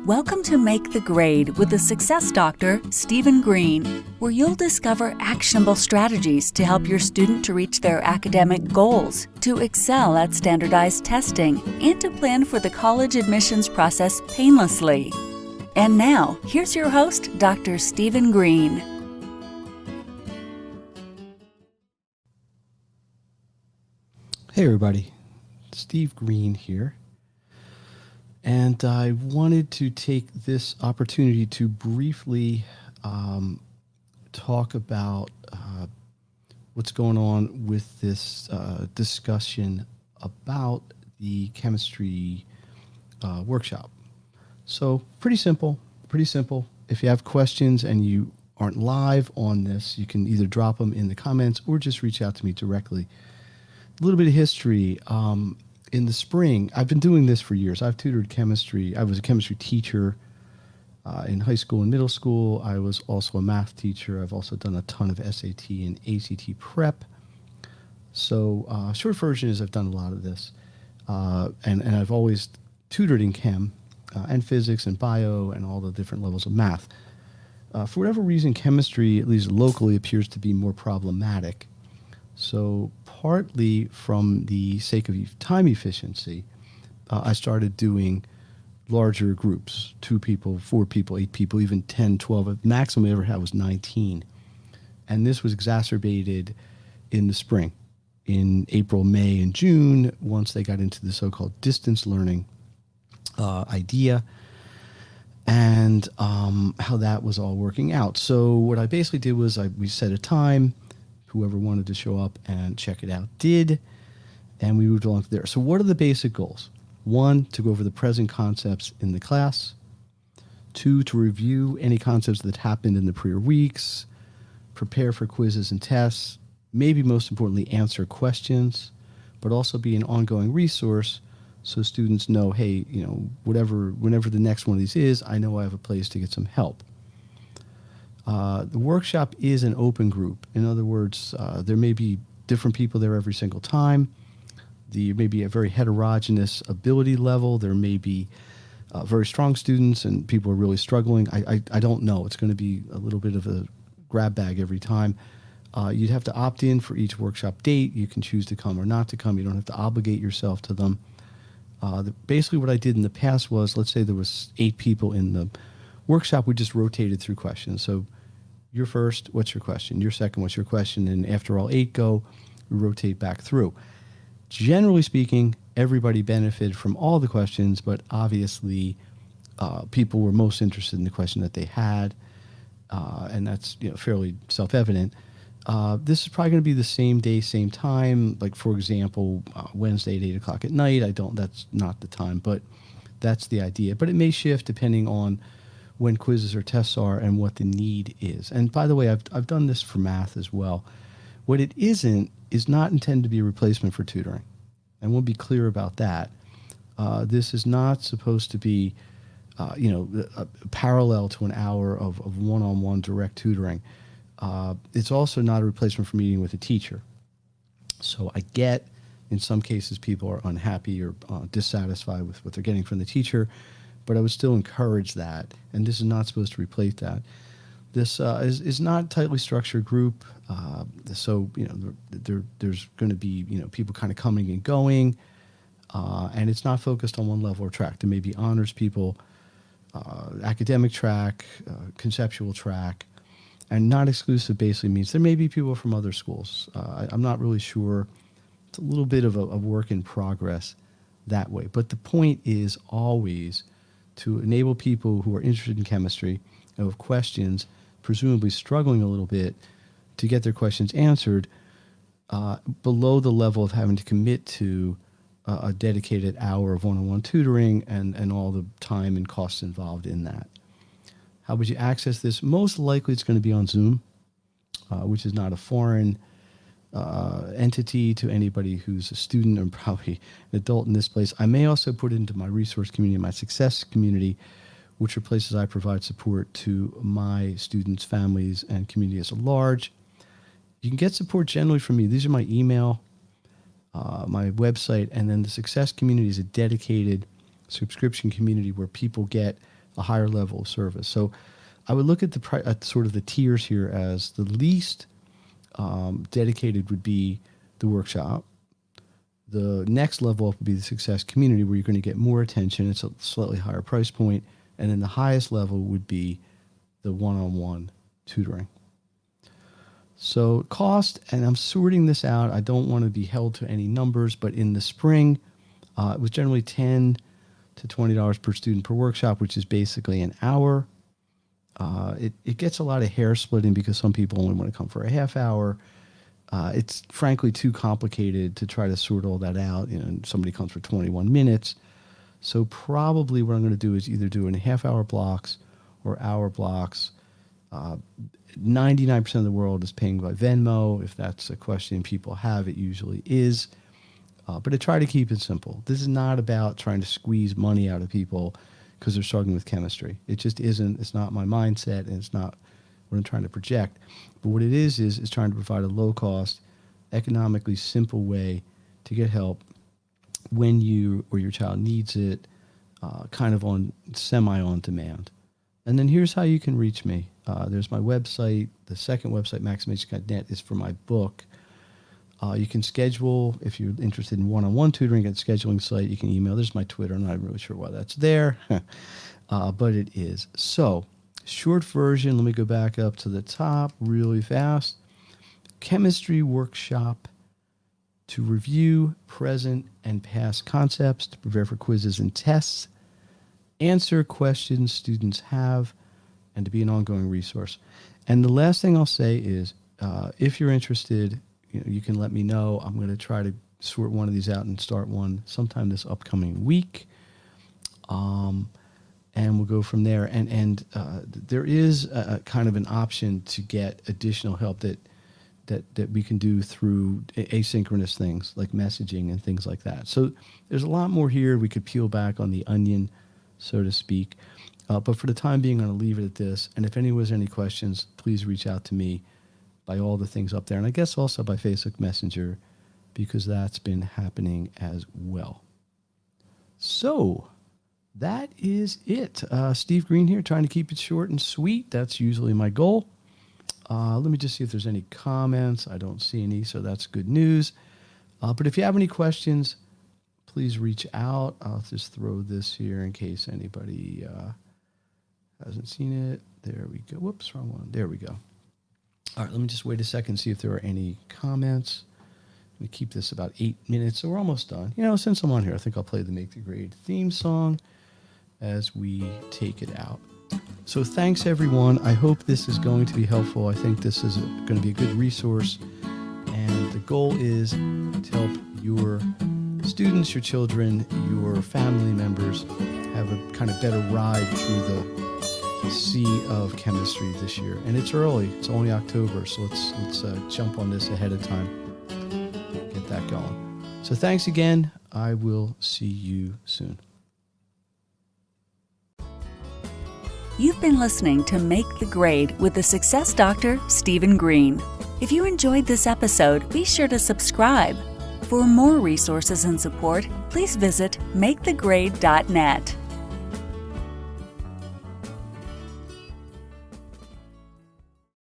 Welcome to Make the Grade with the Success Doctor, Stephen Green, where you'll discover actionable strategies to help your student to reach their academic goals, to excel at standardized testing, and to plan for the college admissions process painlessly. And now, here's your host, Dr. Stephen Green. Hey everybody, Steve Green here. And I wanted to take this opportunity to briefly talk about what's going on with this discussion about the chemistry workshop. So pretty simple. If you have questions and you aren't live on this, you can either drop them in the comments or just reach out to me directly. A little bit of history. In the spring, I've been doing this for years. I've tutored chemistry. I was a chemistry teacher in high school and middle school. I was also a math teacher. I've also done a ton of SAT and ACT prep. So short version is I've done a lot of this. And I've always tutored in chem and physics and bio and all the different levels of math. For whatever reason, chemistry, at least locally, appears to be more problematic. So partly from the sake of time efficiency, I started doing larger groups, 2 people, 4 people, 8 people, even 10, 12. The maximum I ever had was 19. And this was exacerbated in the spring, in April, May, and June, once they got into the so-called distance learning idea and how that was all working out. So what I basically did was we set a time. Whoever wanted to show up and check it out did, and we moved along there. So what are the basic goals? 1, to go over the present concepts in the class. 2, to review any concepts that happened in the prior weeks, prepare for quizzes and tests, maybe most importantly, answer questions, but also be an ongoing resource so students know, hey, whenever the next one of these is, I know I have a place to get some help. The workshop is an open group. In other words, there may be different people there every single time. There may be a very heterogeneous ability level. There may be very strong students and people are really struggling. I don't know. It's going to be a little bit of a grab bag every time. You'd have to opt in for each workshop date. You can choose to come or not to come. You don't have to obligate yourself to them. Basically what I did in the past was, let's say there was 8 people in the workshop, we just rotated through questions. So you're first, what's your question? You're second, what's your question? And after all 8 go, we rotate back through. Generally speaking, everybody benefited from all the questions, but obviously people were most interested in the question that they had, and that's fairly self-evident. This is probably going to be the same day, same time. Like, for example, Wednesday at 8 o'clock at night. That's not the time, but that's the idea. But it may shift depending on when quizzes or tests are and what the need is. And by the way, I've done this for math as well. What it isn't is not intended to be a replacement for tutoring. And we'll be clear about that. This is not supposed to be, a parallel to an hour of one-on-one direct tutoring. It's also not a replacement for meeting with a teacher. So I get, in some cases, people are unhappy or dissatisfied with what they're getting from the teacher, but I would still encourage that, and this is not supposed to replace that. This is not a tightly structured group, so there's going to be people kind of coming and going, and it's not focused on one level or track. There may be honors people, academic track, conceptual track, and not exclusive basically means there may be people from other schools. I'm not really sure. It's a little bit of a work in progress that way, but the point is always to enable people who are interested in chemistry and have questions, presumably struggling a little bit, to get their questions answered below the level of having to commit to a dedicated hour of one-on-one tutoring and all the time and costs involved in that. How would you access this? Most likely it's going to be on Zoom, which is not a foreign entity to anybody who's a student or probably an adult in this place. I may also put it into my resource community, my success community, which are places I provide support to my students, families, and community as a large. You can get support generally from me. These are my email, my website, and then the success community is a dedicated subscription community where people get a higher level of service. So I would look at at sort of the tiers here as the least dedicated would be the workshop. The next level up would be the success community, where you're going to get more attention. It's a slightly higher price point. And then the highest level would be the one-on-one tutoring. So cost, and I'm sorting this out. I don't want to be held to any numbers, but in the spring, it was generally $10 to $20 per student per workshop, which is basically an hour. It gets a lot of hair splitting because some people only want to come for a half hour. It's frankly too complicated to try to sort all that out. Somebody comes for 21 minutes. So probably what I'm going to do is either do in half-hour blocks or hour blocks. 99% of the world is paying by Venmo. If that's a question people have, it usually is. But I try to keep it simple. This is not about trying to squeeze money out of people because they're struggling with chemistry. It just isn't. It's not my mindset, and it's not what I'm trying to project. But what it is trying to provide a low-cost, economically simple way to get help when you or your child needs it, kind of semi-on demand. And then here's how you can reach me. There's my website. The second website, maximation.net, is for my book. You can schedule, if you're interested in one-on-one tutoring at the scheduling site, you can email. There's my Twitter. I'm not really sure why that's there, but it is. So, short version, let me go back up to the top really fast. Chemistry workshop to review present and past concepts, to prepare for quizzes and tests, answer questions students have, and to be an ongoing resource. And the last thing I'll say is, if you're interested, you can let me know. I'm going to try to sort one of these out and start one sometime this upcoming week. And we'll go from there. And there is a kind of an option to get additional help that we can do through asynchronous things like messaging and things like that. So there's a lot more here. We could peel back on the onion, so to speak. But for the time being, I'm going to leave it at this. And if anyone has any questions, please reach out to me by all the things up there. And I guess also by Facebook Messenger, because that's been happening as well. So that is it. Steve Green here, trying to keep it short and sweet. That's usually my goal. Let me just see if there's any comments. I don't see any, so that's good news. But if you have any questions, please reach out. I'll just throw this here in case anybody hasn't seen it. There we go. Whoops, wrong one. There we go. All right, let me just wait a second, see if there are any comments. I'm going to keep this about 8 minutes, so we're almost done. Since I'm on here, I think I'll play the Make the Grade theme song as we take it out. So thanks, everyone. I hope this is going to be helpful. I think this is going to be a good resource. And the goal is to help your students, your children, your family members have a kind of better ride through the sea of chemistry this year. And it's early. It's only October, so let's jump on this ahead of time. Get that going. So thanks again. I will see you soon. You've been listening to Make the Grade with the Success Doctor, Stephen Green. If you enjoyed this episode, be sure to subscribe. For more resources and support, please visit makethegrade.net.